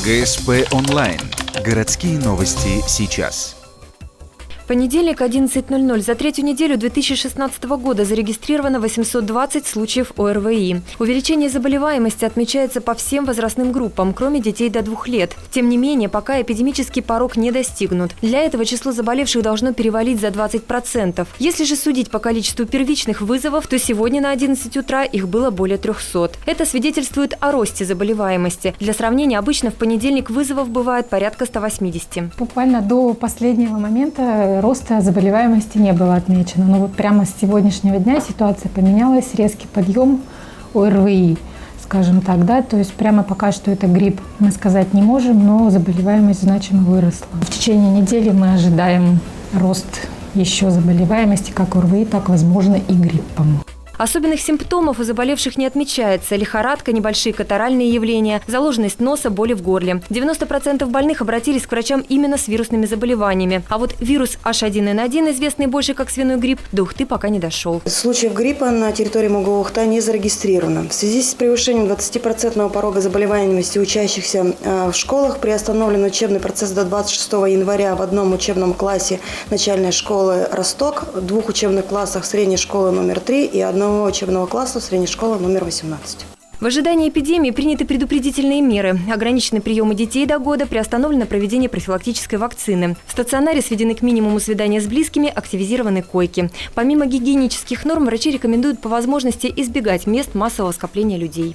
ГСП онлайн. Городские новости сейчас. Понедельник, 11:00. За третью неделю 2016 года зарегистрировано 820 случаев ОРВИ. Увеличение заболеваемости отмечается по всем возрастным группам, кроме детей до 2 лет. Тем не менее, пока эпидемический порог не достигнут. Для этого число заболевших должно перевалить за 20%. Если же судить по количеству первичных вызовов, то сегодня на 11 утра их было более 300. Это свидетельствует о росте заболеваемости. Для сравнения, обычно в понедельник вызовов бывает порядка 180. Буквально до последнего момента роста заболеваемости не было отмечено. Но вот прямо с сегодняшнего дня ситуация поменялась, резкий подъем ОРВИ, скажем так, да, то есть прямо пока что это грипп мы сказать не можем, но заболеваемость значимо выросла. В течение недели мы ожидаем рост еще заболеваемости, как ОРВИ, так, возможно, и гриппом. Особенных симптомов у заболевших не отмечается. Лихорадка, небольшие катаральные явления, заложенность носа, боли в горле. 90% больных обратились к врачам именно с вирусными заболеваниями. А вот вирус H1N1, известный больше как свиной грипп, до Ухты пока не дошел. Случаев гриппа на территории МГУ Ухта не зарегистрировано. В связи с превышением 20% порога заболеваемости учащихся в школах приостановлен учебный процесс до 26 января в одном учебном классе начальной школы «Росток», 2 учебных классах средней школы номер 3 и 1 учебного класса средней школы номер 18. В ожидании эпидемии приняты предупредительные меры. Ограничены приемы детей до года, приостановлено проведение профилактической вакцины. В стационаре сведены к минимуму свидания с близкими, активизированы койки. Помимо гигиенических норм, врачи рекомендуют по возможности избегать мест массового скопления людей.